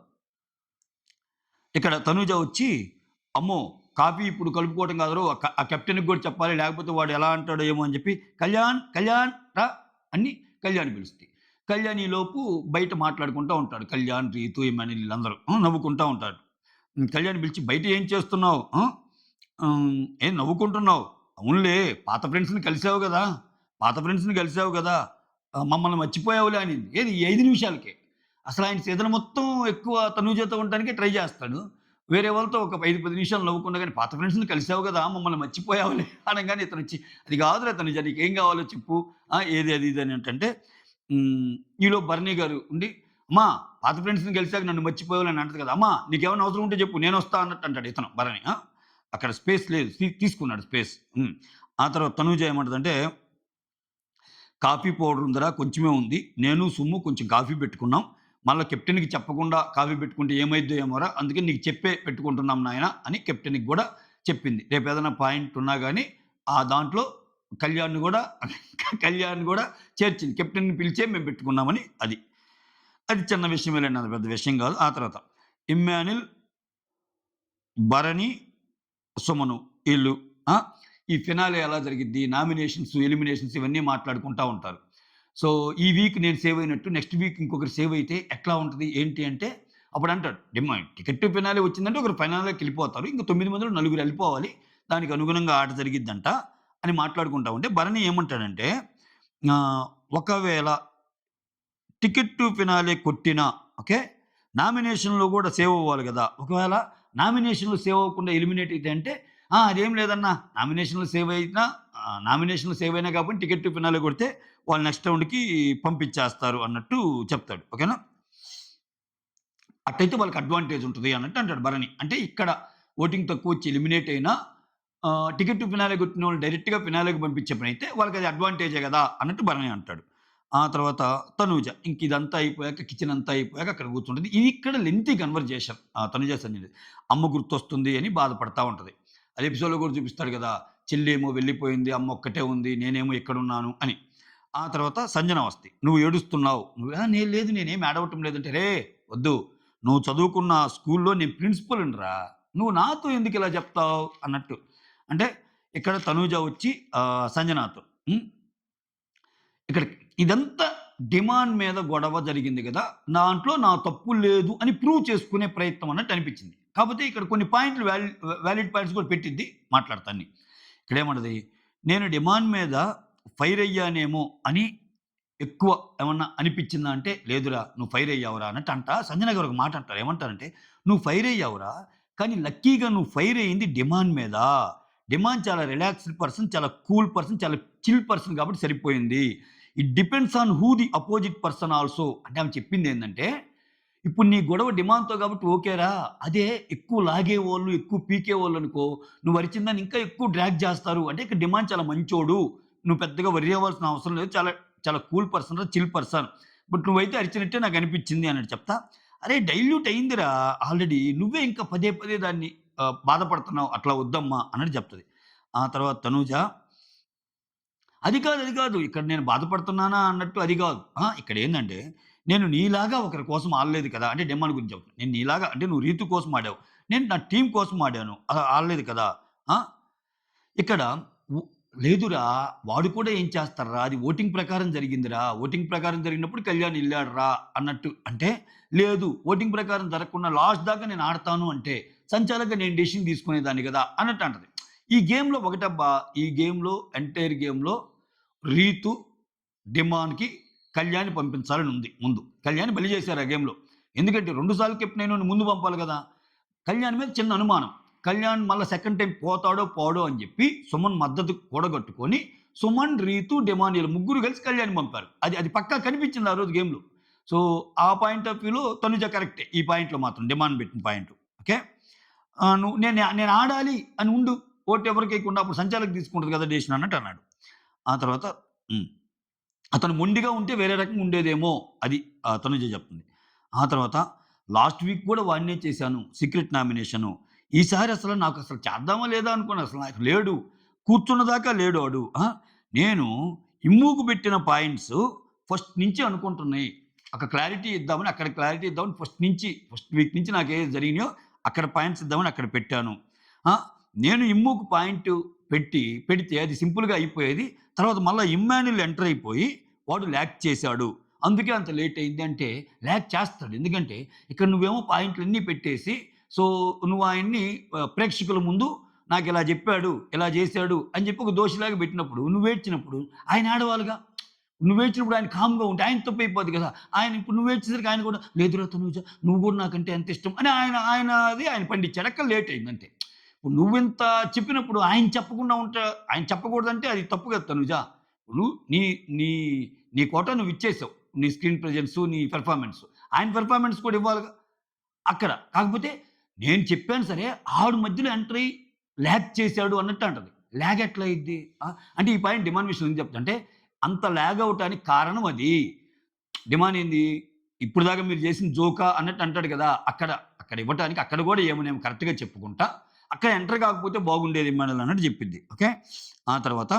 ఇక్కడ తనూజ వచ్చి, "అమ్మో! కాఫీ ఇప్పుడు కలుపుకోవటం కాదురో ఆ కెప్టెన్‌కి గూడా చెప్పాలి. లేకపోతే వాడు ఎలా అంటాడో ఏమో" అని చెప్పి, "కళ్యాణ్, కళ్యాణ్ రా" అని కళ్యాణ్ పిలుస్తది. కళ్యాణ్ ఈలోపు బయట మాట్లాడుకుంటా ఉంటాడు. కళ్యాణ్, రీతు, ఇమాన్యుల్ ఈళ్ళందరూ నవ్వుకుంటా ఉంటారు. కళ్యాణ్ పిలిచి, "బయట ఏం చేస్తున్నావు? ఏం నవ్వుకుంటున్నావు? అవునులే పాత ఫ్రెండ్స్‌ని కలిసావు గదా! పాత ఫ్రెండ్స్‌ని కలిసావు గదా! మమ్మల్ని మర్చిపోయావులే" అనింది. ఏది ఈ 5 నిమిషాలకే. అసలాయన సీజన్ మొత్తం ఎక్కువ తనూజతో ఉండటానికే ట్రై జేస్తాడు. వేరే వాళ్ళతో ఒక 5, 10 నిమిషాలు నవ్వుకున్నా గాని, "పాత ఫ్రెండ్స్‌ని కలిసావు గదా! మమ్మల్ని మర్చిపోయావులే" అనంగానే ఇతనొచ్చి, "అది గాదురా తనుజ నీకేం గావాలో చెప్పు. ఏది అది ఇది" అనేటంటే, హ్మ్. ఈలోపు భరణి గారు ఉండి, "అమ్మా పాత ఫ్రెండ్స్‌ని కలిసాక నన్ను మర్చిపోయావు" అని అంటది కదా! "అమ్మా నీకేమైనా అవసరం ఉంటే చెప్పు నేనొస్తా" అన్నట్టు అంటాడు ఇతను భరణి. అక్కడ స్పేస్ లేదు. తీసుకున్నాడు స్పేస్. ఆ తర్వాత తనూజ ఏమంటదంటే, "కాఫీ పౌడర్ ఉందిరా కొంచెమే ఉంది. నేను, సుమ్ము కొంచెం కాఫీ పెట్టుకున్నాం. మళ్ళా కెప్టెన్‌కి చెప్పకుండా కాఫీ పెట్టుకుంటే ఏమైద్దో ఏమోరా! అందుకే నీకు చెప్పే పెట్టుకుంటున్నాం నాయనా" అని కెప్టెన్‌కి గూడా చెప్పింది. రేపేదైనా పాయింట్ ఉన్నా గాని ఆ దాంట్లో కళ్యాణ్‌ని గూడా కళ్యాణ్‌ని గూడా చేర్చింది. కెప్టెన్‌ని పిలిచే మేము పెట్టుకున్నామని అది. అది చిన్న విషయమేలెండి. అంత పెద్ద విషయం గాదు. ఆ తర్వాత ఇమ్మాన్యుల్, భరణి, సుమను ఈళ్ళు ఆ! ఈ ఫినాలే ఎలా జరిగిద్ది? నామినేషన్స్, ఎలిమినేషన్స్ ఇవన్నీ మాట్లాడుకుంటా ఉంటారు. సో, ఈ వీక్ నేను సేవ్ అయినట్టు నెక్స్ట్ వీక్ ఇంకొకరు సేవ్ అయితే ఎట్లా ఉంటది? ఏంటి అంటే అప్పుడంటాడు టికెట్ టు ఫినాలే వచ్చిందంటే ఒకరు ఫినాలేకెళ్ళిపోతారు. ఇంక 9 మందిలో నలుగురు ఎళ్ళిపోవాలి. దానికి అనుగుణంగా ఆట జరిగిద్దంట అని మాట్లాడుకుంటా ఉంటే భరణి ఏమంటాడంటే ఆహ్, ఒకవేళ టికెట్ టు ఫినాలే కొట్టినా ఓకే. నామినేషన్‌లో గూడా సేవ్ అవ్వాలి గదా! ఒకవేళ నామినేషన్‌లో సేవ్ అవ్వకుండా ఎలిమినేట్ అయితే అంటే, అదేం లేదన్నా నామినేషన్‌లో సేవ్ అయినా కాబట్టి టికెట్ టు ఫినాలే కొడితే వాళ్ళు నెక్స్ట్ రౌండ్‌కి పంపించేస్తారు అన్నట్టు చెప్తాడు. ఓకేనా? అట్టయితే వాళ్ళకి అడ్వాంటేజ్ ఉంటది అన్నట్టు అంటాడు భరణి. అంటే ఇక్కడ ఓటింగ్ తక్కువొచ్చి ఎలిమినేట్ అయినా టికెట్ టు ఫినాలే కొట్టినోళ్ళు డైరెక్ట్‌గా ఫినాలేకి పంపించే పనైతే వాళ్ళకది అడ్వాంటేజే గదా! అన్నట్టు భరణి అంటాడు. ఆ తర్వాత తనూజ ఇంక ఇదంతా అయిపోయాక కిచెన్ అంతా అయిపోయాక అక్కడ కూర్చుంటది. ఇది ఇక్కడ లెంథీ కన్వర్జేషన్ తనూజ సన్నిధి. అమ్మ గుర్తొస్తుంది అని బాధపడతా ఉంటది. అది ఎపిసోడ్‌లో కూడా చూపిస్తాడు గదా! చెల్లేమో వెళ్ళిపోయింది. అమ్మ ఒక్కటే ఉంది. నేనేమో ఇక్కడున్నాను అని. ఆ తర్వాత సంజన వస్తది. "నువ్వు ఏడుస్తున్నావు." నేను లేదు నేనేమి ఏడవటం లేదంటే, "రేయ్! వద్దు. నువ్వు చదువుకున్న స్కూల్‌లో నేను ప్రిన్సిపల్‌నిరా. నువ్వు నాతో ఎందుకిలా చెప్తావు?" అన్నట్టు. అంటే ఇక్కడ తనూజ వచ్చి సంజనాతో. హ్మ్. ఇక్కడ ఇదంతా డిమాండ్ మీద గొడవ జరిగింది గదా! దాంట్లో నా తప్పు లేదు అని ప్రూవ్ చేసుకునే ప్రయత్నం అన్నట్టు అనిపించింది. కాపోతే ఇక్కడ కొన్ని పాయింట్లు వాలిడ్ పాయింట్స్ కూడా పెట్టిద్ది. మాట్లాడతా అన్ని. ఇక్కడేమంటది, "నేను డిమాండ్ మీద ఫైర్ అయ్యానేమో అని ఎక్కువ ఏమన్నా అనిపిచ్చిందా?" అంటే, "లేదురా నువ్వు ఫైర్ అయ్యావురా" అన్నట్టంట సంజన గారు ఒక మాట అంటారు. ఏమంటారంటే, "నువ్వు ఫైర్ అయ్యావురా, కానీ లక్కీగా నువ్వు ఫైర్ అయింది డిమాండ్ మీద. డిమాండ్ చాలా రిలాక్స్డ్ పర్సన్, చాలా కూల్ పర్సన్, చాలా చిల్ పర్సన్ కాబట్టి సరిపోయింది. It depends on who the opposite person also" అంటే ఆమె చెప్పిందేందంటే, ఇప్పుడు నీ గొడవ డిమాండ్‌తో కాబట్టి ఓకేరా. అదే ఎక్కువ లాగేవోళ్ళు, ఎక్కువ పీకేవోళ్ళనుకో, నువ్వు అరిచిన దాన్ని ఇంకా ఎక్కువ డ్రాగ్ చేస్తారు. అంటే ఇక్కడ డిమాండ్ చాలా మంచోడు. నువ్వు పెద్దగా వర్రీ అవ్వాల్సిన అవసరం లేదు. చాలా చాలా కూల్ పర్సన్ రా, చిల్ పర్సన్. బట్ నువ్వైతే అరిచినట్టే నాకనిపిచ్చింది అన్నట్టు చెప్తా. అరే డైల్యూట్ అయిందిరా ఆల్రెడీ. నువ్వే ఇంకా పదే పదే దాన్ని బాధపడుతున్నావు. అట్లా వద్దమ్మా అన్నట్టు చెప్తది. ఆ తర్వాత తనూజ అది కాదు, అది కాదు. ఇక్కడ నేను బాధపడుతున్నానా అన్నట్టు అది గాదు. ఇక్కడేందంటే, నేను నీలాగా ఒకరి కోసం ఆడలేదు కదా! అంటే డిమాండ్ గురించి చెప్తున్నా. నేను నీలాగా అంటే నువ్వు రీతు కోసం ఆడావు. నేను నా టీమ్ కోసం ఆడాను. ఆడలేదు కదా! ఆ! ఇక్కడ ఉ లేదురా! వాడు కూడా ఏం చేస్తాడురా! అది ఓటింగ్ ప్రకారం జరిగిందిరా! ఓటింగ్ ప్రకారం జరిగినప్పుడు కళ్యాణ్ ఎళ్ళాడురా! అన్నట్టు. అంటే, లేదు ఓటింగ్ ప్రకారం జరగకుండా లాస్ట్ దాకా నేను ఆడతాను అంటే, సంచాలకుగా నేను డెసిషన్ తీసుకునేదాన్ని గదా! అన్నట్టు అంటది. ఈ గేమ్‌లో ఒకటబ్బా! ఈ గేమ్‌లో ఎంటైర్ గేమ్‌లో రీతు డిమాండ్‌కి కళ్యాణ్‌ని పంపించాలని ఉంది ముందు. కళ్యాణ్‌ని బలి చేశారు ఆ గేమ్‌లో. ఎందుకంటే 2 సార్లు కెప్టెన్ అయినోడిని ముందు పంపాలి గదా! కళ్యాణ్ మీద చిన్న అనుమానం. కళ్యాణ్ మళ్ళా సెకండ్ టైమ్ పోతాడో, పోడో అని జెప్పి సుమన్ మద్దతు కూడగట్టుకొని సుమన్, రీతు, డిమాండ్ ఈళ్ళు ముగ్గురు కలిసి కళ్యాణ్‌ని పంపారు. అది అది పక్కా కనిపించింది ఆ రోజు గేమ్‌లో. సో, ఆ పాయింట్ ఆఫ్ వ్యూలో తనుజ కరెక్టే. ఈ పాయింట్‌లో మాత్రం డిమాండ్ పెట్టిన పాయింట్. ఓకే. నువ్వు నేను ఆడాలి అని ఉండు. ఓటు ఎవరికేయకుండా అప్పుడు సంచాలక్ తీసుకుంటది కదా! డెసిషన్ అన్నట్టు అన్నాడు. ఆ తర్వాత హ్మ్. అతను మొండిగా ఉంటే వేరే రకంగా ఉండేదేమో అది తనుజ చెప్తుంది. ఆ తర్వాత లాస్ట్ వీక్ కూడా వాడినే చేశాను సీక్రెట్ నామినేషను. ఈసారి అసలు నాకసలు చేద్దామా లేదా అనుకున్నా. అసలు నాకు లేడు. కూర్చున్న దాకా లేడు ఆడు. నేను ఇమ్ముకు పెట్టిన పాయింట్స్ ఫస్ట్ నుంచి అనుకుంటున్నాయి. ఒక క్లారిటీ ఇద్దామని అక్కడ క్లారిటీ ఇద్దామని ఫస్ట్ వీక్ నుంచి నాకేది జరిగినాయో అక్కడ పాయింట్స్ ఇద్దామని అక్కడ పెట్టాను. ఆ! నేను ఇమ్ముకు పాయింట్ పెడితే అది సింపుల్‌గా అయిపోయేది. తర్వాత మళ్ళా ఇమ్మాన్యుల్ ఎంటర్ అయిపోయి వాడు ల్యాగ్ చేశాడు. అందుకే అంత లేట్ అయింది అంటే ల్యాగ్ చేస్తాడు. ఎందుకంటే ఇక్కడ నువ్వేమో పాయింట్లన్నీ పెట్టేసి సో, నువ్వు ఆయన్ని ప్రేక్షకుల ముందు నాకిలా జెప్పాడు, ఇలా జేశాడు అని జెప్పి ఒక దోషిలాగా పెట్టినప్పుడు నువ్వేడ్చినప్పుడు ఆయన ఏడవాలిగా. నువ్వేడ్చినప్పుడు ఆయన కామ్‌గా ఉంటే ఆయన తప్పయిపోద్ది గదా! ఇప్పుడు నువ్వేడ్చేసరికి ఆయన గూడా లేదురా తనూజ నువ్వు గూడా నాకంటే ఎంత ఇష్టం అని ఆయన పండించాడు. అక్కడ లేట్ అయింది అంతే. ఇప్పుడు నువ్వింత చెప్పినప్పుడు ఆయన చెప్పకూడదంటే అది తప్పు కదా తనుజ. నువ్వు నీ నీ నీ కోటా నువ్విచ్చేసావు. నీ స్క్రీన్ ప్రెజెన్స్, నీ పెర్ఫార్మన్స్. ఆయన పెర్ఫార్మన్స్ కూడా ఇవ్వాలిగా అక్కడ. కాకపోతే నేను చెప్పాను సరే, ఆవిడ మధ్యలో ఎంటర్ అయ్యి లాగ్ చేశాడు అన్నట్టు అంటది. లాగ్ ఎట్లా అయ్యిద్ది? అంటే ఈ పాయింట్ డిమాండ్ విషయంలో ఎందుకు చెప్తా అంటే, అంత లాగ్ అవ్వటానికి కారణం అది. డిమాండ్ ఏంది? ఇప్పటిదాకా మీరు చేసిన జోకా అన్నట్టు అంటాడు కదా! అక్కడ ఇవ్వటానికి అక్కడ కూడా ఏమో కరెక్ట్‌గా చెప్పుకుంటా. అక్కడ ఎంటర్ కాకపోతే బాగుండేది మేడల్ అన్నట్టు చెప్పిద్ది. ఓకే. ఆ తర్వాత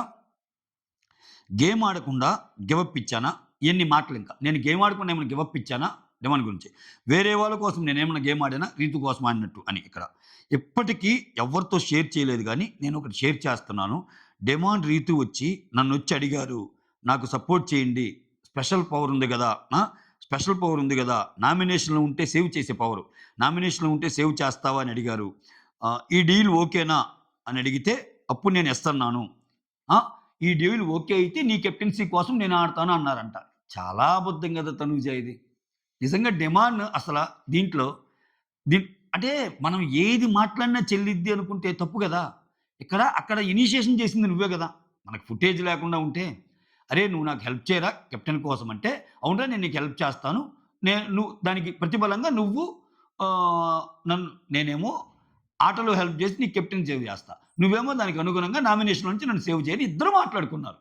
గేమ్ ఆడకుండా గివ్ అప్ ఇచ్చానా? ఇయన్ని మాటలింక. నేను గేమ్ ఆడకుండా ఏమైనా గివ్ అప్ ఇచ్చానా? డిమాండ్ గురించి. వేరే వాళ్ళ కోసం నేనేమన్నా గేమ్ ఆడానా? రీతు కోసం ఆడినట్టు అని ఇక్కడ. ఎప్పటికీ ఎవ్వరితో షేర్ చేయలేదు గానీ, నేనొకటి షేర్ చేస్తున్నాను. డిమాండ్ రీతు వచ్చి నన్నొచ్చి అడిగారు. నాకు సపోర్ట్ చేయండి. స్పెషల్ పవర్ ఉంది గదా! స్పెషల్ పవర్ ఉంది గదా! నామినేషన్‌లో ఉంటే సేవ్ చేసే పవరు. నామినేషన్‌లో ఉంటే సేవ్ చేస్తావా అని అడిగారు. ఈ డీల్ ఓకేనా అని అడిగితే అప్పుడు నేను యెస్ అన్నాను. ఆ! ఈ డీల్ ఓకే అయితే నీ కెప్టెన్సీ కోసం నేను ఆడతాను అన్నారంట. చాలా అబద్ధం గదా! తనూజ ఇది. నిజంగా డిమాండ్ అసల దీంట్లో దీన్ అంటే మనం ఏది మాట్లాడినా చెల్లిద్ది అనుకుంటే తప్పు గదా! అక్కడ ఇనిషియేషన్ చేసింది నువ్వే గదా! మనకు ఫుటేజ్ లేకుండా ఉంటే, "అరేయ్! నువ్వు నాకు హెల్ప్ చేయరా కెప్టెన్ కోసం" అంటే, "అవునురా నేను నీకు హెల్ప్ చేస్తాను. నువ్వు దానికి ప్రతిఫలంగా నువ్వు నేనేమో ఆటలో హెల్ప్ చేసి నీకు కెప్టెన్ సేవ్ చేస్తా. నువ్వేమో దానికి అనుగుణంగా నామినేషన్ నుంచి నన్ను సేవ్ చేయని" ఇద్దరు మాట్లాడుకున్నారు.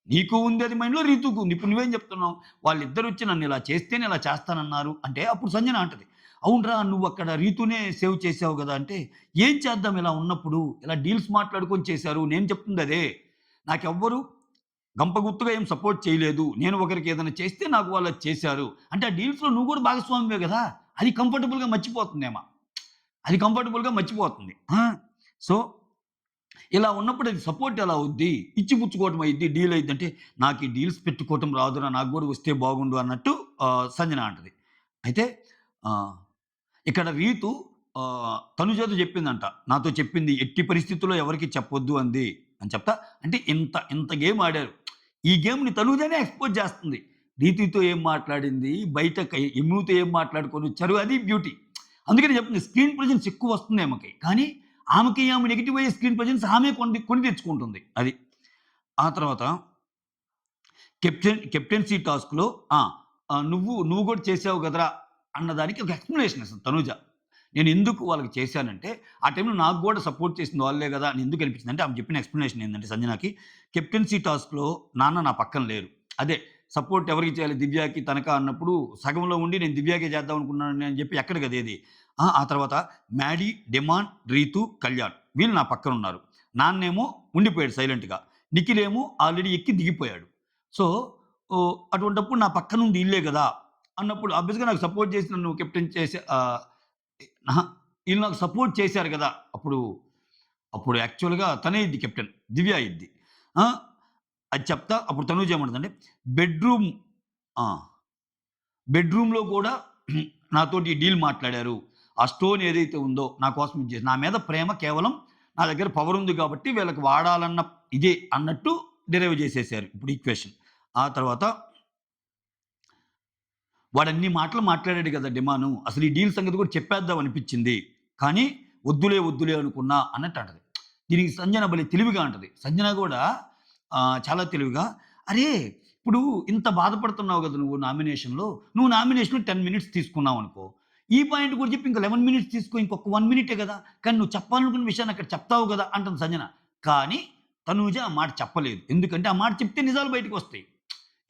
నీకు ఉంది అది మైండ్‌లో, రీతుకు ఉంది. ఇప్పుడు నువ్వేం చెప్తున్నావు? వాళ్ళిద్దరొచ్చి నన్నిలా చేస్తేనే ఇలా చేస్తానన్నారు అంటే, అప్పుడు సంజన అంటది, "అవునురా నువ్వక్కడ రీతునే సేవ్ చేసావు గదా!" అంటే, "ఏం చేద్దాం ఇలా ఉన్నప్పుడు? ఇలా డీల్స్ మాట్లాడుకొని చేశారు. నేను చెప్తుందదే. నాకెవ్వరు గంపగుత్తుగా ఏం సపోర్ట్ చేయలేదు. నేను ఒకరికి ఏదైనా చేస్తే నాకు వాళ్ళది చేశారు. అంటే ఆ డీల్స్‌లో నువ్వు కూడా భాగస్వామివే గదా!" అది కంఫర్టబుల్‌గా మర్చిపోతుందేమ. అది కంఫర్టబుల్‌గా మర్చిపోతుంది. సో ఇలా ఉన్నప్పుడు అది సపోర్ట్ ఎలా అవుద్ది? ఇచ్చిపుచ్చుకోవటం అయ్యిద్ది, డీల్ అయ్యిద్దంటే, నాకు ఈ డీల్స్ పెట్టుకోవటం రాదురా! నాకు గూడా వస్తే బాగుండు అన్నట్టు సంజన అంటది. అయితే ఆహ్, ఇక్కడ రీతు తనుజతో చెప్పిందంట. నాతో చెప్పింది, "ఎట్టి పరిస్థితుల్లో ఎవరికీ చెప్పొద్దు" అంది అని చెప్తా. అంటే ఇంత గేమ్ ఆడారు. ఈ గేమ్‌ని తనూజనే ఎక్స్‌పోజ్ చేస్తుంది. రీతుతో ఏం మాట్లాడింది, బయట ఎమ్ముతో ఏం మాట్లాడుకొనొచ్చారు అది బ్యూటీ. అందుకనే చెప్తుంది స్క్రీన్ ప్రెజెన్స్ ఎక్కువొస్తుంది ఆమెకి. కానీ ఆమె నెగెటివ్ అయ్యే స్క్రీన్ ప్రెజెన్స్ ఆమె కొని తెచ్చుకుంటుంది. అది. ఆ తర్వాత కెప్టెన్సీ టాస్క్‌లో ఆ! నువ్వు కూడా చేసావు గదరా! అన్నదానికి ఒక ఎక్స్‌ప్లనేషన్ ఇస్తది తనూజ. నేనెందుకు వాళ్ళకి చేశానంటే, ఆ టైంలో నాకు గూడా సపోర్ట్ చేసింది వాళ్ళే గదా! అని ఎందుకు అనిపించిందంటే, ఆమె చెప్పిన ఎక్స్‌ప్లనేషన్ ఏందంటే సంజనకి, కెప్టెన్సీ టాస్క్‌లో నాన్న నా పక్కన లేరు. అదే సపోర్ట్ ఎవరికి చేయాలి దివ్యకి, తనకా అన్నప్పుడు సగంలో ఉండి నేను దివ్యకే చేద్దాం అనుకున్నానని అని చెప్పి ఎక్కడికదేది. ఆ తర్వాత మ్యాడీ, డిమాండ్, రీతు, కళ్యాణ్ వీళ్ళు నా పక్కనున్నారు. నాన్నేమో ఉండిపోయాడు సైలెంట్‌గా. నిఖిలేమో ఆల్రెడీ ఎక్కి దిగిపోయాడు. సో, అటువంటప్పుడు నా పక్కనుంది ఈళ్ళే గదా! అన్నప్పుడు ఆబ్వియస్‌గా నాకు సపోర్ట్ చేసి నన్ను కెప్టెన్ చేసే అహా! ఈళ్ళు నాకు సపోర్ట్ చేశారు గదా! అప్పుడు యాక్చువల్‌గా తనే ఇద్ది కెప్టెన్. దివ్య ఇద్ది. ఆ! అది చెప్తా అప్పుడు తనూజ ఏమంటదంటే బెడ్‌రూమ్ ఆ! బెడ్‌రూమ్‌లో కూడా నాతోటి ఈ డీల్ మాట్లాడారు. ఆ స్టోన్ ఏదైతే ఉందో నా కోసం ఇచ్చేసి నా మీద ప్రేమ కేవలం నా దగ్గర పవర్ ఉంది కాబట్టి వీళ్ళకి వాడాలన్న ఇదే అన్నట్టు డిరైవ్ చేసేసారు ఇప్పుడు ఈక్వేషన్. ఆ తర్వాత వాడన్ని మాటలు మాట్లాడాడు గదా! డిమాను. అసలు ఈ డీల్ సంగతి కూడా చెప్పేద్దాం అనిపిచ్చింది. కానీ వద్దులే అనుకున్నా అన్నట్టు అంటది. దీనికి సంజన భలే తెలివిగా అంటది. సంజన గూడా చాలా తెలివిగా అరే! ఇప్పుడు ఇంత బాధపడుతున్నావు గదా! నువ్వు నామినేషన్‌లో 10 మినిట్స్ తీసుకున్నావనుకో. ఈ పాయింట్ కూడా చెప్పి ఇంకో 11 మినిట్స్ తీసుకో. ఇంకొక 1 మినిటే గదా! కానీ నువ్వు చెప్పాలనుకున్న విషయాన్ని అక్కడ చెప్తావు గదా! అంటుంది సంజన. కానీ తనూజ ఆ మాట చెప్పలేదు. ఎందుకంటే ఆ మాట చెప్తే నిజాలు బయటకొస్తాయి.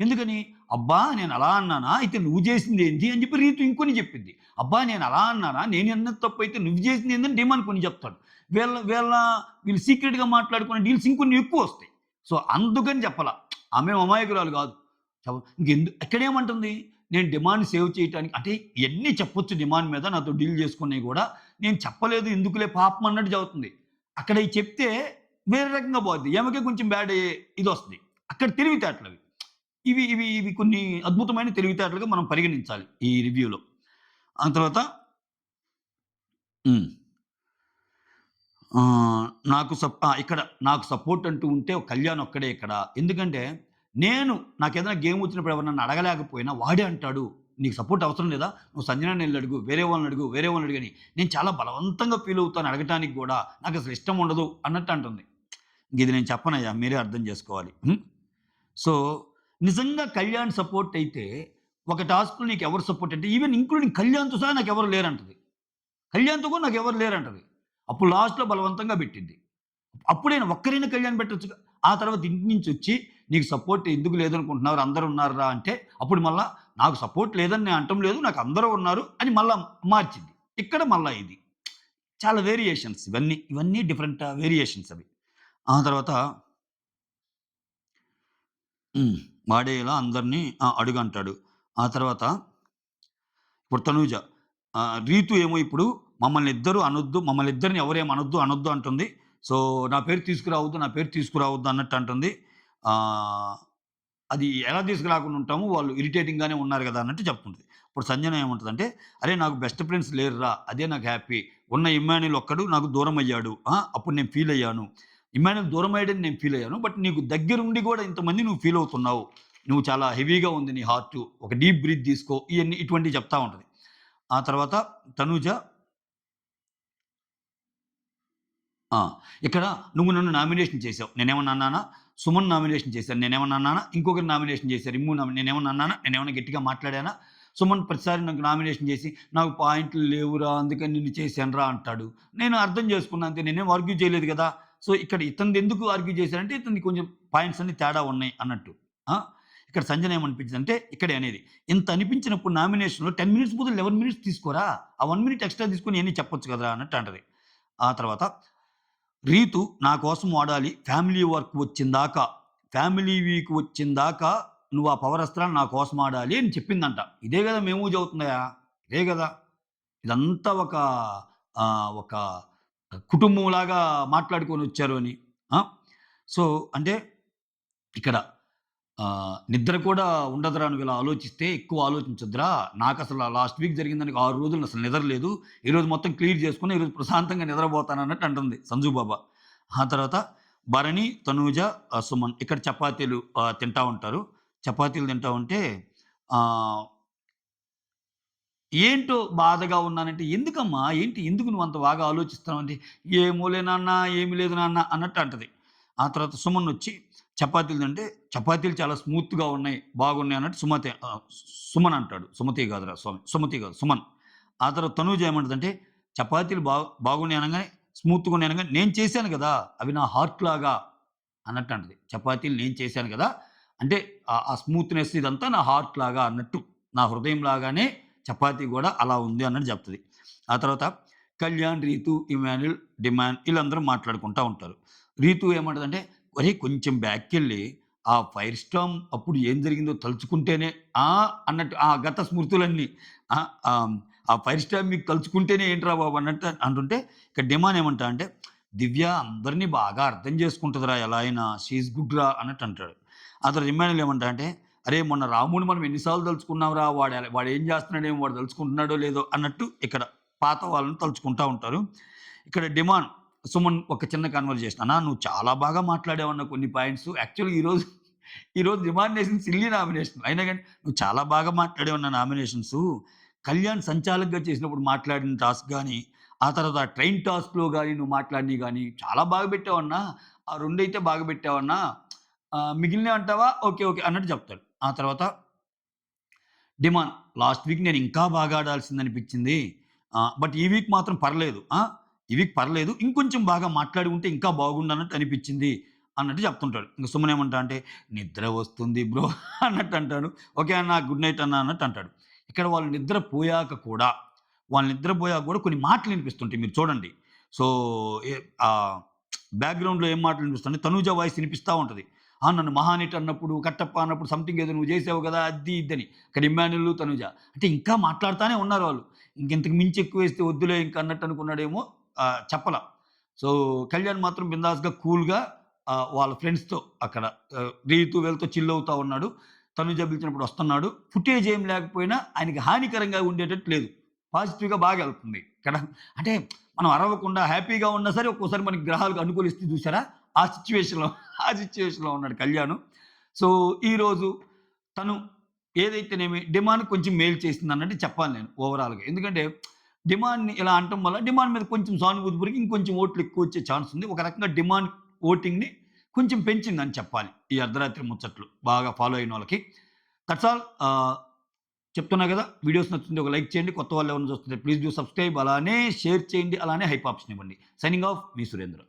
ఎందుకని? "అబ్బా! నేనలా అన్నానా? అయితే నువ్వు చేసిందేంటి?" అని చెప్పి రీతు ఇంకొన్ని చెప్పిద్ది. "అబ్బా! నేనలా అన్నానా? నేనన్నది తప్పైతే నువ్వు చేసిందేందని" డిమాండ్ కొన్ని చెప్తాడు. వీళ్ళ వీళ్ళ వీళ్ళు సీక్రెట్‌గా మాట్లాడుకునే డీల్స్ ఇంకొన్ని ఎక్కువొస్తాయి. సో, అందుకని చెప్పలా. ఆమె అమాయకురాలు గాదు. ఇక్కడేమంటుంది? నేను డిమాండ్ సేవ్ చేయటానికి అంటే ఇయన్నీ చెప్పొచ్చు డిమాండ్ మీద నాతో డీల్ చేసుకున్నయి గూడా. నేను చెప్పలేదు ఎందుకులే పాపం అన్నట్టు చెబుతుంది. అక్కడ ఇయి చెప్తే వేరే రకంగా పోద్ది. ఈమెకే కొంచెం బ్యాడ్ ఇదొస్తది. అక్కడ తెలివితేటలవి. ఇవి కొన్ని అద్భుతమైన తెలివితేటలుగా మనం పరిగణించాలి ఈ రివ్యూలో. ఆ తర్వాత హ్మ్. ఆహ్, ఇక్కడ నాకు సపోర్ట్ అంటూ ఉంటే ఒక కళ్యాణ్ ఒక్కడే ఇక్కడ. ఎందుకంటే నాకేదైనా గేమ్ వచ్చినప్పుడు ఎవరు నన్ను అడగలేకపోయినా వాడే అంటాడు. "నీకు సపోర్ట్ అవసరం లేదా? నువ్వు సంజనని ఎళ్లి అడుగు, వేరే వాళ్ళని అడుగు" అని. నేను చాలా బలవంతంగా ఫీల్ అవుతాను అడగటానికి గూడా. నాకసలు ఇష్టం ఉండదు అన్నట్టు అంటుంది. ఇది నేను చెప్పనయ్యా మీరే అర్థం చేసుకోవాలి. సో, నిజంగా కళ్యాణ్ సపోర్ట్ అయితే, ఒక టాస్క్‌లో నీకెవరు సపోర్ట్ అంటే ఈవెన్ ఇంక్లూడింగ్ కళ్యాణ్‌తో సహా నాకెవరు లేరంటది. కళ్యాణ్‌తో కూడా నాకెవరు లేరంటది. అప్పుడు లాస్ట్‌లో బలవంతంగా పెట్టిద్ది. అప్పుడైనా ఒక్కరైనా కళ్యాణ్ పెట్టొచ్చుగా. ఆ తర్వాత ఇంటి నుంచొచ్చి నీకు సపోర్ట్ ఎందుకు లేదనుకుంటున్నారు? అందరూ ఉన్నారురా అంటే, అప్పుడు మళ్ళా నాకు సపోర్ట్ లేదని నేను అనటం లేదు. నాకు అందరూ ఉన్నారు అని మళ్ళా మార్చిద్ది. ఇక్కడ మళ్ళా ఇది. చాలా వేరియేషన్స్ ఇవన్నీ. ఇవన్నీ డిఫరెంట్ వేరియేషన్స్ అవి. ఆ తర్వాత హ్మ్. వాడే ఇలా అందరిని అడుగంటాడు. ఆ తర్వాత ఇప్పుడు తనూజ. రీతు ఏమో ఇప్పుడు మమ్మల్నిద్దరు అనొద్దు. మమ్మల్నిద్దరిని ఎవరేమి అనొద్దు, అనొద్దు అంటుంది. సో, నా పేరు తీసుకురావద్దు, నా పేరు తీసుకురావద్దు అన్నట్టు అంటుంది. ఆహ్, అది ఎలా తీసుకురాకుండా ఉంటాము. వాళ్ళు ఇరిటేటింగ్‌గానే ఉన్నారు గదా! అన్నట్టు చెప్తుంది. ఇప్పుడు సంజన ఏమంటదంటే, "అరేయ్! నాకు బెస్ట్ ఫ్రెండ్స్ లేరురా! అదే నాకు హ్యాపీ. ఉన్న ఇమ్మాన్యుల్ ఒక్కడు నాకు దూరమయ్యాడు. అప్పుడు నేను ఫీల్ అయ్యాను. ఇమ్మాన్యుల్ దూరమయ్యాడని నేను ఫీల్ అయ్యాను. బట్ నీకు దగ్గరుండి గూడా ఇంతమంది నువ్వు ఫీల్ అవుతున్నావు. నువ్వు చాలా హెవీగా ఉంది నీ హార్టు. ఒక డీప్ బ్రీత్ తీసుకో." ఇయన్నీ ఇటువంటివి చెప్తా ఉంటది. ఆ తర్వాత తనూజ ఆ! ఇక్కడ నువ్వు నన్ను నామినేషన్ చేసావు. నేనేమన్నా అన్నానా? సుమన్ నామినేషన్ చేశాను. నేనేమన్నా అన్నానా? ఇంకొకరిని నామినేషన్ చేశారు. నేనేమన్నా అన్నానా? నేనేమన్నా గట్టిగా మాట్లాడానా? సుమన్ ప్రతిసారి నాకు నామినేషన్ చేసి, నాకు పాయింట్లు లేవురా! అందుకని నిన్ను చేశానురా అంటాడు. నేను అర్థం చేసుకున్నా అంతే. నేనేం ఆర్గ్యూ చేయలేదు గదా! సో, ఇక్కడ ఇతనిదెందుకు ఆర్గ్యూ చేశానంటే, ఇతనికి కొంచెం పాయింట్స్ అన్నీ తేడా ఉన్నాయి అన్నట్టు. ఆ! ఇక్కడ సంజన ఏమనిపించిందంటే, ఇక్కడే అనేది. ఇంత అనిపించినప్పుడు నామినేషన్‌లో 10 మినిట్స్ బదులు 11 మినిట్స్ తీసుకోరా! ఆ 1 మినిట్ ఎక్స్‌ట్రా తీసుకొని ఇయన్నీ చెప్పొచ్చు కదరా! అన్నట్టు అంటది. ఆ తర్వాత రీతు నా కోసం వాడాలి. ఫ్యామిలీ వర్క్ వచ్చిందాకా, ఫ్యామిలీ వీక్ వచ్చిందాకా నువ్వు ఆ పవర్ అస్త్రాన్ని నా కోసం ఆడాలి అని చెప్పిందంట. ఇదే గదా! మేము చెబుతుందయ్యా. ఇదే గదా! ఇదంతా ఒక కుటుంబంలాగా మాట్లాడుకొనొచ్చారు అని. ఆ! సో, అంటే ఇక్కడ నిద్ర కూడా ఉండదురా నువ్విలా ఆలోచిస్తే, ఎక్కువ ఆలోచించొద్దురా. నాకసల లాస్ట్ వీక్ జరిగిన దానికి 6 రోజులు అసలు నిద్ర లేదు. ఈరోజు మొత్తం క్లియర్ చేసుకొని, ఈరోజు ప్రశాంతంగా నిద్రపోతానన్నట్టు అంటుంది సంజు బాబా. ఆ తర్వాత భరణి, తనూజ, సుమన్ ఇక్కడ చపాతీలు తింటా ఉంటారు. చపాతీలు తింటా ఉంటే ఆహ్, ఏంటో బాధగా ఉన్నానంటే, "ఎందుకమ్మా? ఏంటి? ఎందుకు నువ్వంత బాగా ఆలోచిస్తున్నావు?" అంటే, "ఏమోలే నాన్న, ఏమి లేదు నాన్న" అన్నట్టు అంటది. ఆ తర్వాత సుమనొచ్చి చపాతీలు తింటే, "చపాతీలు చాలా స్మూత్‌గా ఉన్నాయి, బాగున్నాయి" అన్నట్టు సుమన్ అంటాడు. సుమతి కాదురా స్వామి. సుమతి కాదు సుమన్. ఆ తర్వాత తనూజ ఏమంటదంటే, "చపాతీలు బాగున్నాయి అనంగానే, స్మూత్‌గా ఉన్నాయి అనంగానే, నేను చేశాను గదా! అవి నా హార్ట్ లాగా" అన్నట్టు అంటది. చపాతీలు నేను చేశాను గదా! అంటే ఆ స్మూత్‌నెస్ ఇదంతా నా హార్ట్ లాగా అన్నట్టు. నా హృదయం లాగానే చపాతీ గూడా అలా ఉంది అన్నట్టు జెప్తది. ఆ తర్వాత కళ్యాణ్, రీతు, ఇమాన్యుల్, డిమాండ్ ఈళ్ళందరూ మాట్లాడుకుంటా ఉంటారు. రీతు ఏమంటదంటే, "ఒరేయ్! కొంచెం బ్యాక్‌కెళ్ళి ఆ ఫైర్ స్టార్మ్ అప్పుడు ఏం జరిగిందో తలుచుకుంటేనే" అన్నట్టు ఆ గత స్మృతులన్నీ ఆహ్, ఆహ్, ఆ ఫైర్ స్టార్మ్ మీకు తలుచుకుంటేనే ఏంట్రా బాబు అన్నట్టు అంటుంటే, ఇక్కడ డిమాండ్ ఏమంటా అంటే, "దివ్య అందరిని బాగా అర్థం చేసుకుంటదిరా ఎలా అయినా. షీ ఈస్ గుడ్ రా" అన్నట్టు అంటాడు. ఆ తర్వాత ఇమ్మాన్యుల్ ఏమంటా అంటే, "అరే! మొన్న రాముడిని మనం ఎన్ని సార్లు తలుచుకున్నాంరా. వాడేం చేస్తున్నాడేమో, వాడు తలుచుకుంటున్నాడో లేదో" అన్నట్టు ఇక్కడ పాత వాళ్ళని తలుచుకుంటా ఉంటారు. ఇక్కడ డిమాండ్ సుమన్ ఒక చిన్న కన్వర్జేషన్. "అన్న నువ్వు చాలా బాగా మాట్లాడావన్న కొన్ని పాయింట్స్. యాక్చువల్‌గా ఈరోజు డిమాండ్ ఏసింది సిల్లీ నామినేషన్. అయినా గాని నువ్వు చాలా బాగా మాట్లాడావన్న నామినేషన్సు. కళ్యాణ్ సంచాలకుగా చేసినప్పుడు మాట్లాడిన టాస్క్ గాని, ఆ తర్వాత ఆ ట్రైన్ టాస్క్‌లో గాని నువ్వు మాట్లాడినయి గాని చాలా బాగా పెట్టావన్నా. ఆ రెండైతే బాగా పెట్టావన్నా. మిగిలినవి అంటావా? ఓకే. ఓకే. అన్నట్టు చెప్తాడు. ఆ తర్వాత డిమాండ్ లాస్ట్ వీక్ నేను ఇంకా బాగా ఆడాల్సిందనిపించింది. బట్ ఈ వీక్ మాత్రం పర్లేదు. ఈ వీక్ పర్లేదు. ఇంకొంచెం బాగా మాట్లాడి ఉంటే ఇంకా బాగుండన్నట్టు అనిపించింది అన్నట్టు చెప్తుంటాడు. ఇంక సుమన్ ఏమంటా అంటే, "నిద్ర వస్తుంది బ్రో" అన్నట్టు అంటాడు. "ఓకే అన్న గుడ్ నైట్ అన్న" అన్నట్టు అంటాడు. ఇక్కడ వాళ్ళు నిద్రపోయాక కూడా కొన్ని మాటలు వినిపిస్తుంటాయి మీరు చూడండి. సో, ఎ ఆహ్, బ్యాక్‌గ్రౌండ్‌లో ఏం మాటలు వినిపిస్తున్నాయి, తనూజ వాయిస్ వినిపిస్తా ఉంటది. నన్ను మహానటి అన్నప్పుడు, కట్టప్ప అన్నప్పుడు సంథింగ్ ఏదో నువ్వు చేసావు గదా! అది ఇదని. ఇక్కడ ఇమ్మాన్యుల్, తనుజ. అంటే ఇంకా మాట్లాడుతానే ఉన్నారు వాళ్ళు. ఇంకింతకు మించి ఎక్కువేస్తే వద్దులే ఇంక అన్నట్టు అనుకున్నాడేమో చెప్పల. సో, కళ్యాణ్ మాత్రం బిందాస్‌గా, కూల్‌గా వాళ్ళ ఫ్రెండ్స్‌తో అక్కడ రీతు వీళ్ళతో చిల్ అవుతా ఉన్నాడు. తనుజ పిలిచినప్పుడు వస్తున్నాడు. ఫుటేజ్ ఏం లేకపోయినా ఆయనకి హానికరంగా ఉండేటట్టు లేదు. పాజిటివ్‌గా బాగా ఎళ్తుంది. ఇక్కడ అంటే మనం అరవకుండా హ్యాపీగా ఉన్నా సరే ఒక్కోసారి మనకి గ్రహాలు అనుకూలిస్తే చూసారా? ఆ సిట్యుయేషన్‌లో ఆ సిట్యుయేషన్‌లో ఉన్నాడు కళ్యాణు. సో, ఈరోజు తను ఏదైతేనేమి డిమాండ్ కొంచెం మేలు చేసిందన్నట్టు చెప్పాలి నేను ఓవరాల్‌గా. ఎందుకంటే డిమాండ్‌ని ఇలా అనటం వల్ల డిమాండ్ మీద కొంచెం సానుభూతి పెరిగి ఇంకొంచెం ఓట్లు ఎక్కువొచ్చే ఛాన్స్ ఉంది. ఒక రకంగా డిమాండ్ ఓటింగ్‌ని కొంచెం పెంచిందని చెప్పాలి. ఈ అర్ధరాత్రి ముచ్చట్లు బాగా ఫాలో అయినోళ్ళకి. That's all. చెప్తున్నా గదా! వీడియోస్ నచ్చుతుంటే ఒక లైక్ చేయండి. కొత్త వాళ్ళు ఎవరైనా చూస్తుంటే ప్లీజ్ డూ సబ్స్క్రైబ్. అలానే షేర్ చేయండి. అలానే హైప్ ఆప్షన్ ఇవ్వండి. సైనింగ్ ఆఫ్ మీ సురేంద్ర.